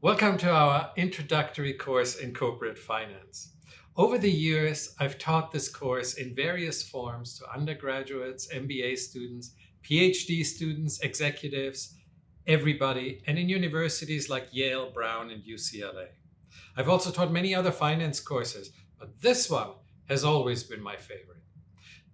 Welcome to our introductory course in corporate finance. Over the years, I've taught this course in various forms to undergraduates, MBA students, PhD students, executives, everybody, and in universities like Yale, Brown, and UCLA. I've also taught many other finance courses, but this one has always been my favorite.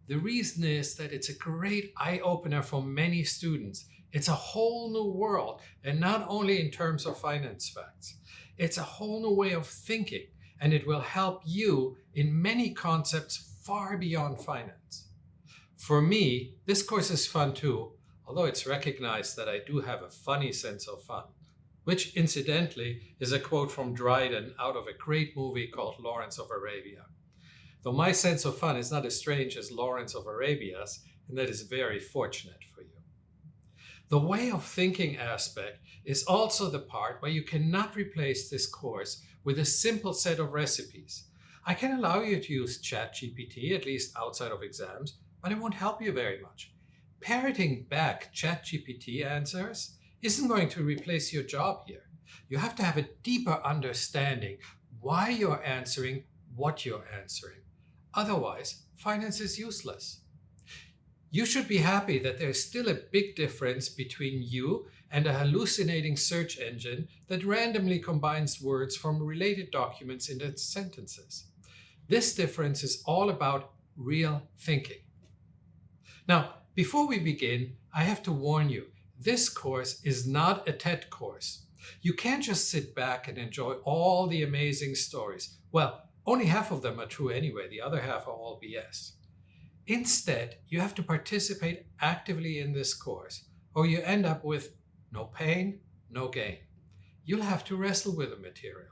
The reason is that it's a great eye-opener for many students. It's a whole new world, and not only in terms of finance facts. It's a whole new way of thinking, and it will help you in many concepts far beyond finance. For me, this course is fun too, although it's recognized that I do have a funny sense of fun, which incidentally is a quote from Dryden out of a great movie called Lawrence of Arabia. Though my sense of fun is not as strange as Lawrence of Arabia's, and that is very fortunate for you. The way of thinking aspect is also the part where you cannot replace this course with a simple set of recipes. I can allow you to use ChatGPT, at least outside of exams, but it won't help you very much. Parroting back ChatGPT answers isn't going to replace your job here. You have to have a deeper understanding why you're answering what you're answering. Otherwise, finance is useless. You should be happy that there's still a big difference between you and a hallucinating search engine that randomly combines words from related documents into sentences. This difference is all about real thinking. Now, before we begin, I have to warn you, this course is not a TED course. You can't just sit back and enjoy all the amazing stories. Well, only half of them are true anyway, the other half are all BS. Instead, you have to participate actively in this course, or you end up with no pain, no gain. You'll have to wrestle with the material.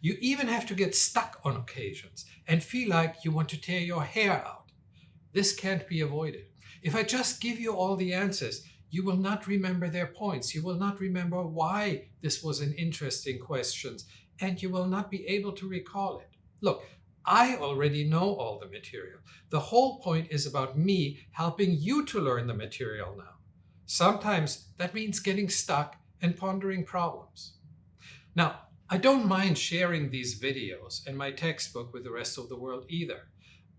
You even have to get stuck on occasions and feel like you want to tear your hair out. This can't be avoided. If I just give you all the answers, you will not remember their points. You will not remember why this was an interesting question, and you will not be able to recall it. Look, I already know all the material. The whole point is about me helping you to learn the material now. Sometimes that means getting stuck and pondering problems. Now, I don't mind sharing these videos and my textbook with the rest of the world either.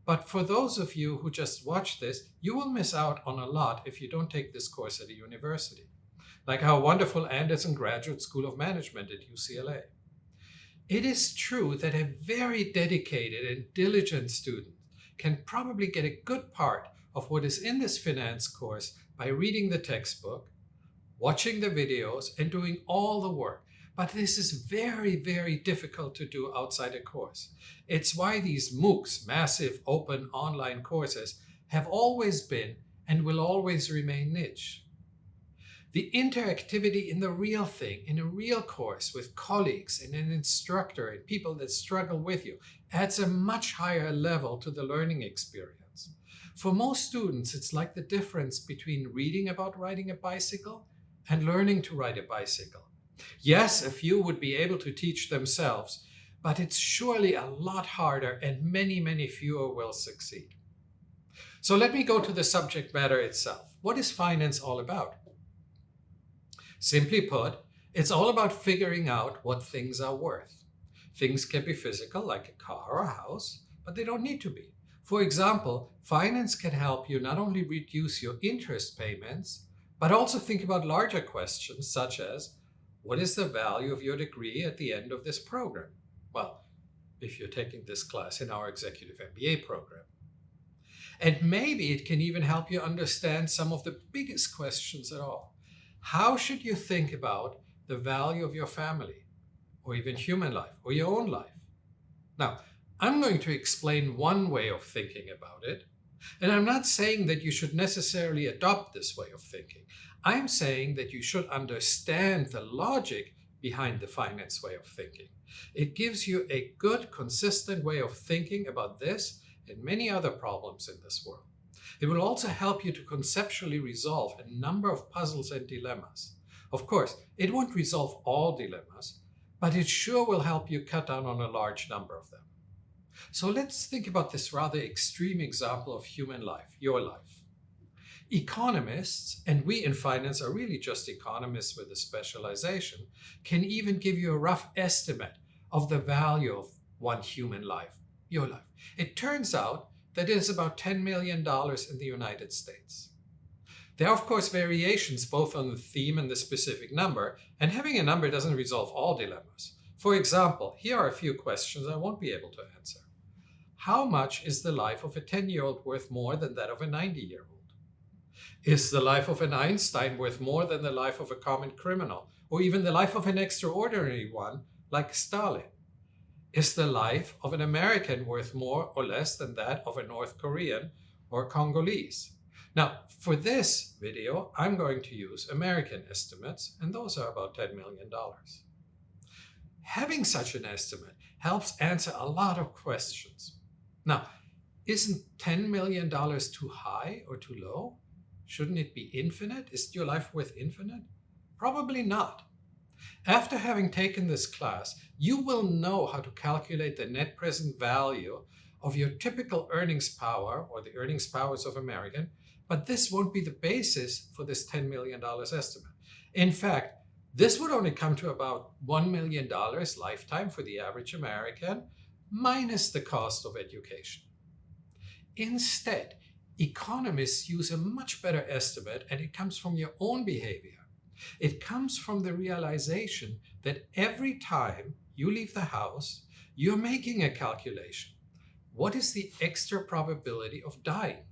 But for those of you who just watch this, you will miss out on a lot if you don't take this course at a university. Like our wonderful Anderson Graduate School of Management at UCLA. It is true that a very dedicated and diligent student can probably get a good part of what is in this finance course by reading the textbook, watching the videos, and doing all the work. But this is very, very difficult to do outside a course. It's why these MOOCs, massive open online courses, have always been and will always remain niche. The interactivity in the real thing, in a real course with colleagues and an instructor and people that struggle with you, adds a much higher level to the learning experience. For most students, it's like the difference between reading about riding a bicycle and learning to ride a bicycle. Yes, a few would be able to teach themselves, but it's surely a lot harder and many, many fewer will succeed. So let me go to the subject matter itself. What is finance all about? Simply put, it's all about figuring out what things are worth. Things can be physical, like a car or a house, but they don't need to be. For example, finance can help you not only reduce your interest payments, but also think about larger questions such as, what is the value of your degree at the end of this program? Well, if you're taking this class in our executive MBA program. And maybe it can even help you understand some of the biggest questions at all. How should you think about the value of your family, or even human life, or your own life? Now, I'm going to explain one way of thinking about it, and I'm not saying that you should necessarily adopt this way of thinking. I'm saying that you should understand the logic behind the finance way of thinking. It gives you a good, consistent way of thinking about this and many other problems in this world. It will also help you to conceptually resolve a number of puzzles and dilemmas. Of course, it won't resolve all dilemmas, but it sure will help you cut down on a large number of them. So let's think about this rather extreme example of human life, your life. Economists, and we in finance are really just economists with a specialization, can even give you a rough estimate of the value of one human life, your life. It turns out that it is about $10 million in the United States. There are, of course, variations both on the theme and the specific number, and having a number doesn't resolve all dilemmas. For example, here are a few questions I won't be able to answer. How much is the life of a 10-year-old worth more than that of a 90-year-old? Is the life of an Einstein worth more than the life of a common criminal, or even the life of an extraordinary one like Stalin? Is the life of an American worth more or less than that of a North Korean or Congolese? Now, for this video, I'm going to use American estimates, and those are about $10 million. Having such an estimate helps answer a lot of questions. Now, isn't $10 million too high or too low? Shouldn't it be infinite? Is your life worth infinite? Probably not. After having taken this class, you will know how to calculate the net present value of your typical earnings power, or the earnings powers of American, but this won't be the basis for this $10 million estimate. In fact, this would only come to about $1 million lifetime for the average American, minus the cost of education. Instead, economists use a much better estimate, and it comes from your own behavior. It comes from the realization that every time you leave the house, you're making a calculation. What is the extra probability of dying?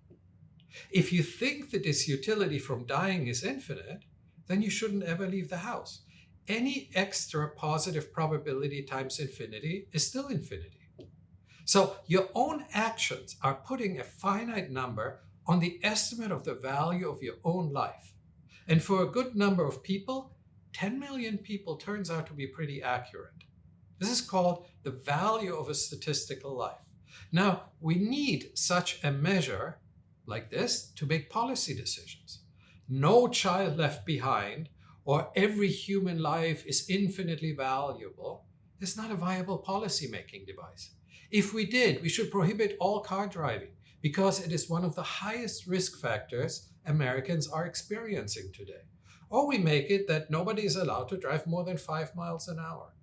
If you think that this utility from dying is infinite, then you shouldn't ever leave the house. Any extra positive probability times infinity is still infinity. So your own actions are putting a finite number on the estimate of the value of your own life. And for a good number of people, 10 million people turns out to be pretty accurate. This is called the value of a statistical life. Now, we need such a measure like this to make policy decisions. No child left behind, or every human life is infinitely valuable, is not a viable policy-making device. If we did, we should prohibit all car driving, because it is one of the highest risk factors Americans are experiencing today. Or we make it that nobody is allowed to drive more than 5 miles an hour.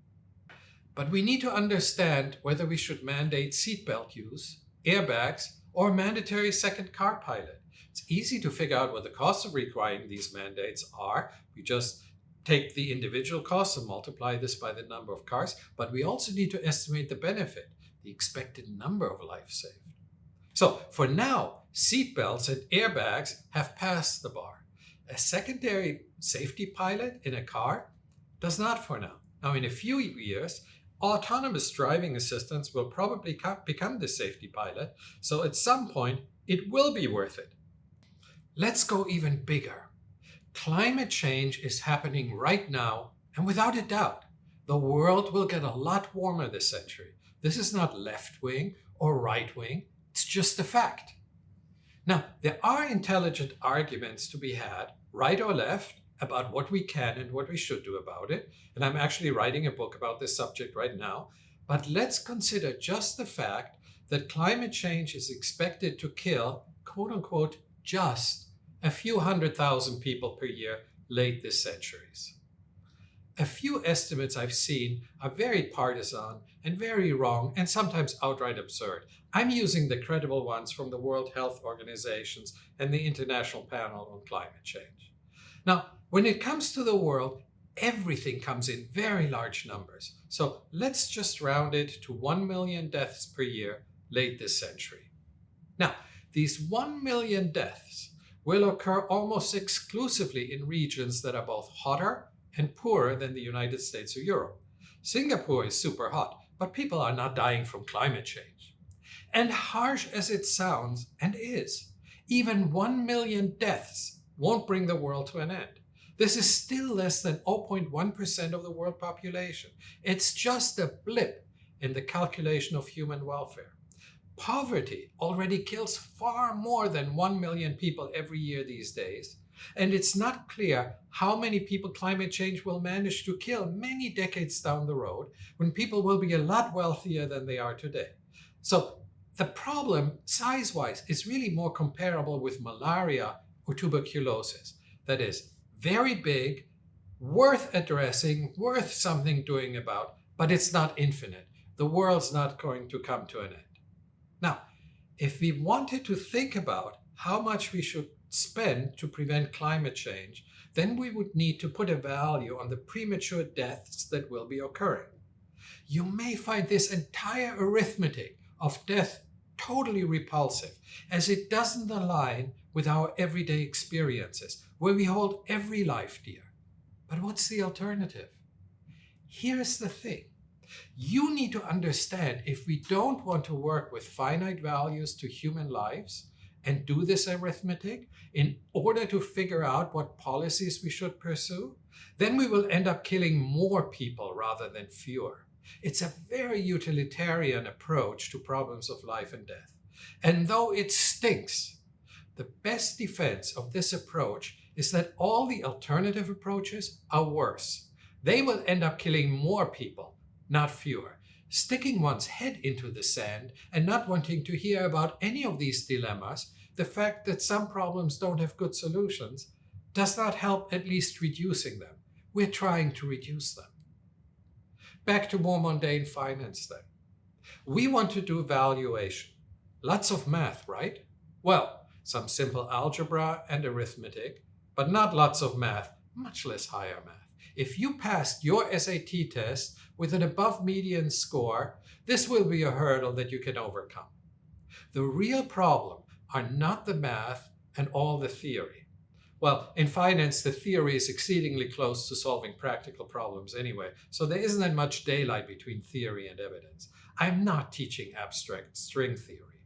But we need to understand whether we should mandate seatbelt use, airbags, or mandatory second car pilot. It's easy to figure out what the costs of requiring these mandates are. We just take the individual costs and multiply this by the number of cars, but we also need to estimate the benefit, the expected number of lives saved. So for now, seatbelts and airbags have passed the bar. A secondary safety pilot in a car does not for now. Now, in a few years, autonomous driving assistance will probably become the safety pilot, so at some point, it will be worth it. Let's go even bigger. Climate change is happening right now, and without a doubt, the world will get a lot warmer this century. This is not left-wing or right-wing, it's just a fact. Now, there are intelligent arguments to be had, right or left, about what we can and what we should do about it. And I'm actually writing a book about this subject right now. But let's consider just the fact that climate change is expected to kill, quote unquote, just a few 100,000 people per year late this century. A few estimates I've seen are very partisan and very wrong and sometimes outright absurd. I'm using the credible ones from the World Health Organizations and the International Panel on Climate Change. Now, when it comes to the world, everything comes in very large numbers. So let's just round it to 1 million deaths per year late this century. Now, these 1 million deaths will occur almost exclusively in regions that are both hotter and poorer than the United States or Europe. Singapore is super hot, but people are not dying from climate change. And harsh as it sounds, and is, even 1 million deaths won't bring the world to an end. This is still less than 0.1% of the world population. It's just a blip in the calculation of human welfare. Poverty already kills far more than 1 million people every year these days. And it's not clear how many people climate change will manage to kill many decades down the road when people will be a lot wealthier than they are today. So the problem, size-wise, is really more comparable with malaria or tuberculosis. That is very big, worth addressing, worth something doing about, but it's not infinite. The world's not going to come to an end. Now, if we wanted to think about how much we should spend to prevent climate change, then we would need to put a value on the premature deaths that will be occurring. You may find this entire arithmetic of death totally repulsive, as it doesn't align with our everyday experiences, where we hold every life dear. But what's the alternative? Here's the thing. You need to understand, if we don't want to work with finite values to human lives and do this arithmetic in order to figure out what policies we should pursue, then we will end up killing more people rather than fewer. It's a very utilitarian approach to problems of life and death. And though it stinks, the best defense of this approach is that all the alternative approaches are worse. They will end up killing more people, not fewer. Sticking one's head into the sand and not wanting to hear about any of these dilemmas, the fact that some problems don't have good solutions, does not help at least reducing them. We're trying to reduce them. Back to more mundane finance then. We want to do valuation. Lots of math, right? Well, some simple algebra and arithmetic, but not lots of math, much less higher math. If you passed your SAT test with an above median score, this will be a hurdle that you can overcome. The real problem are not the math and all the theory. Well, in finance, the theory is exceedingly close to solving practical problems anyway, so there isn't that much daylight between theory and evidence. I'm not teaching abstract string theory.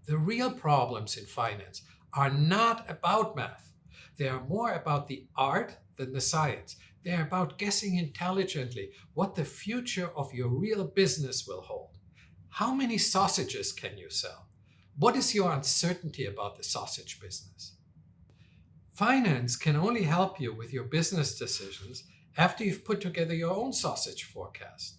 The real problems in finance are not about math. They are more about the art than the science. They are about guessing intelligently what the future of your real business will hold. How many sausages can you sell? What is your uncertainty about the sausage business? Finance can only help you with your business decisions after you've put together your own sausage forecast.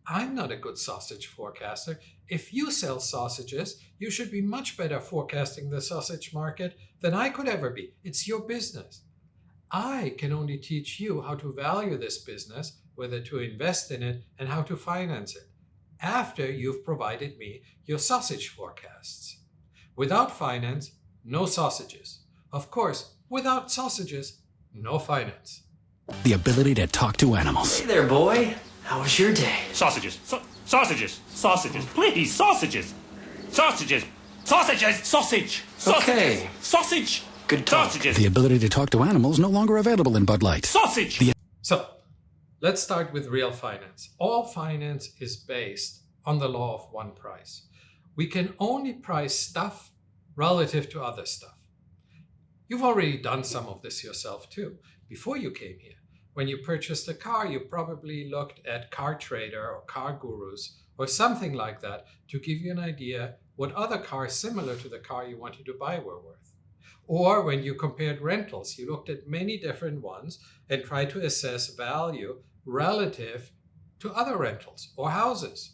I'm not a good sausage forecaster. If you sell sausages, you should be much better forecasting the sausage market than I could ever be. It's your business. I can only teach you how to value this business, whether to invest in it, and how to finance it, after you've provided me your sausage forecasts. Without finance, no sausages. Of course, without sausages, no finance. The ability to talk to animals. Hey there, boy. How was your day? Sausages. Sausages. Sausages. Please, sausages. Sausages. Sausages. Sausage. Sausage. Okay. Sausage. Good talk. Sausages. The ability to talk to animals no longer available in Bud Light. Sausage. So, let's start with real finance. All finance is based on the law of one price. We can only price stuff relative to other stuff. You've already done some of this yourself too, before you came here. When you purchased a car, you probably looked at Car Trader or Car Gurus or something like that to give you an idea what other cars similar to the car you wanted to buy were worth. Or when you compared rentals, you looked at many different ones and tried to assess value relative to other rentals or houses.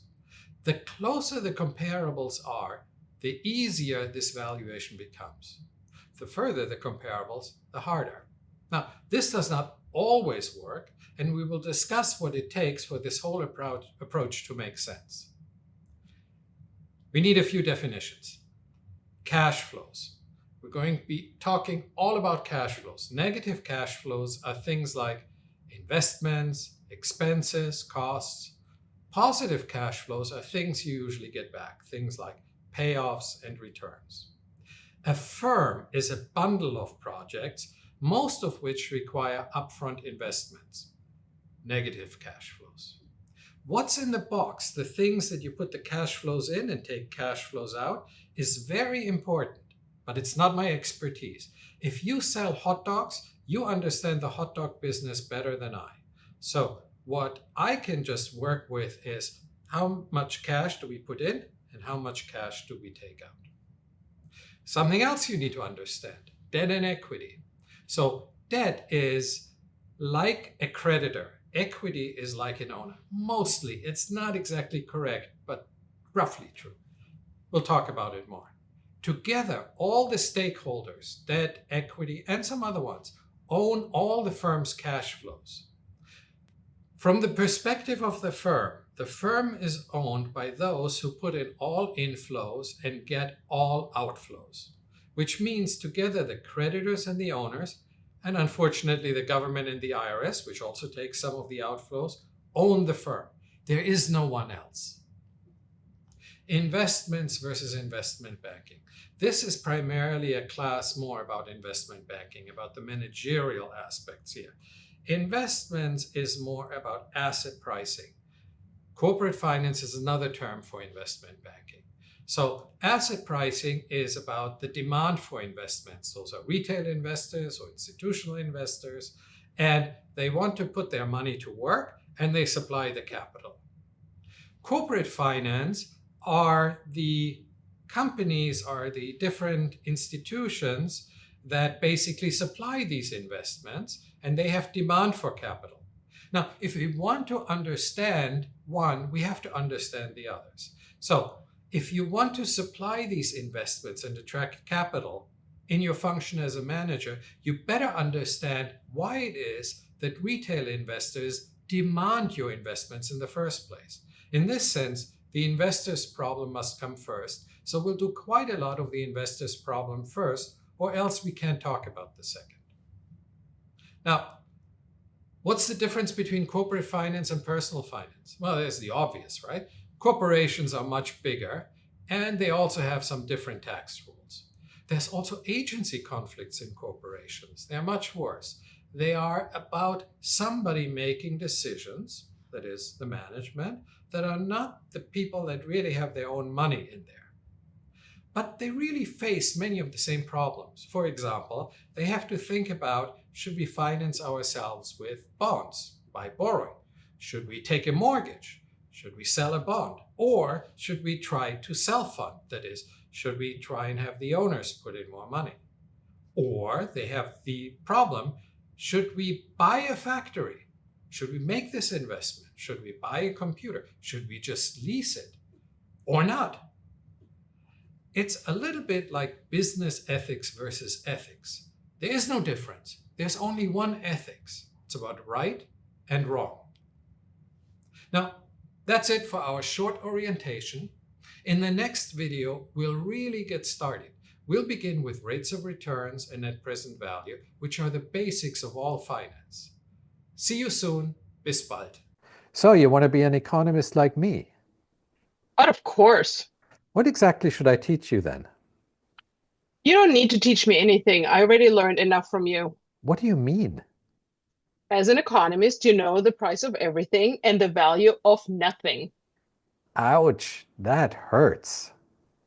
The closer the comparables are, the easier this valuation becomes. The further the comparables, the harder. Now, this does not always work, and we will discuss what it takes for this whole approach to make sense. We need a few definitions. Cash flows. We're going to be talking all about cash flows. Negative cash flows are things like investments, expenses, costs. Positive cash flows are things you usually get back, things like payoffs and returns. A firm is a bundle of projects, most of which require upfront investments, negative cash flows. What's in the box, the things that you put the cash flows in and take cash flows out, is very important, but it's not my expertise. If you sell hot dogs, you understand the hot dog business better than I. So what I can just work with is how much cash do we put in and how much cash do we take out. Something else you need to understand, debt and equity. So debt is like a creditor. Equity is like an owner. Mostly, it's not exactly correct, but roughly true. We'll talk about it more. Together, all the stakeholders, debt, equity, and some other ones, own all the firm's cash flows. From the perspective of the firm is owned by those who put in all inflows and get all outflows, which means together the creditors and the owners, and unfortunately the government and the IRS, which also takes some of the outflows, own the firm. There is no one else. Investments versus investment banking. This is primarily a class more about investment banking, about the managerial aspects here. Investments is more about asset pricing. Corporate finance is another term for investment banking. So asset pricing is about the demand for investments. Those are retail investors or institutional investors, and they want to put their money to work and they supply the capital. Corporate finance are the companies, are the different institutions that basically supply these investments, and they have demand for capital. Now, if we want to understand one, we have to understand the others. So if you want to supply these investments and attract capital in your function as a manager, you better understand why it is that retail investors demand your investments in the first place. In this sense, the investor's problem must come first. So we'll do quite a lot of the investor's problem first, or else we can't talk about the second. Now, what's the difference between corporate finance and personal finance? Well, there's the obvious, right? Corporations are much bigger, and they also have some different tax rules. There's also agency conflicts in corporations. They're much worse. They are about somebody making decisions, that is the management, that are not the people that really have their own money in there. But they really face many of the same problems. For example, they have to think about, should we finance ourselves with bonds by borrowing? Should we take a mortgage? Should we sell a bond? Or should we try to self-fund? That is, should we try and have the owners put in more money? Or they have the problem, should we buy a factory? Should we make this investment? Should we buy a computer? Should we just lease it or not? It's a little bit like business ethics versus ethics. There is no difference. There's only one ethics. It's about right and wrong. Now, that's it for our short orientation. In the next video, we'll really get started. We'll begin with rates of returns and net present value, which are the basics of all finance. See you soon. Bis bald. So you want to be an economist like me? But of course. What exactly should I teach you then? You don't need to teach me anything. I already learned enough from you. What do you mean? As an economist, you know the price of everything and the value of nothing. Ouch, that hurts.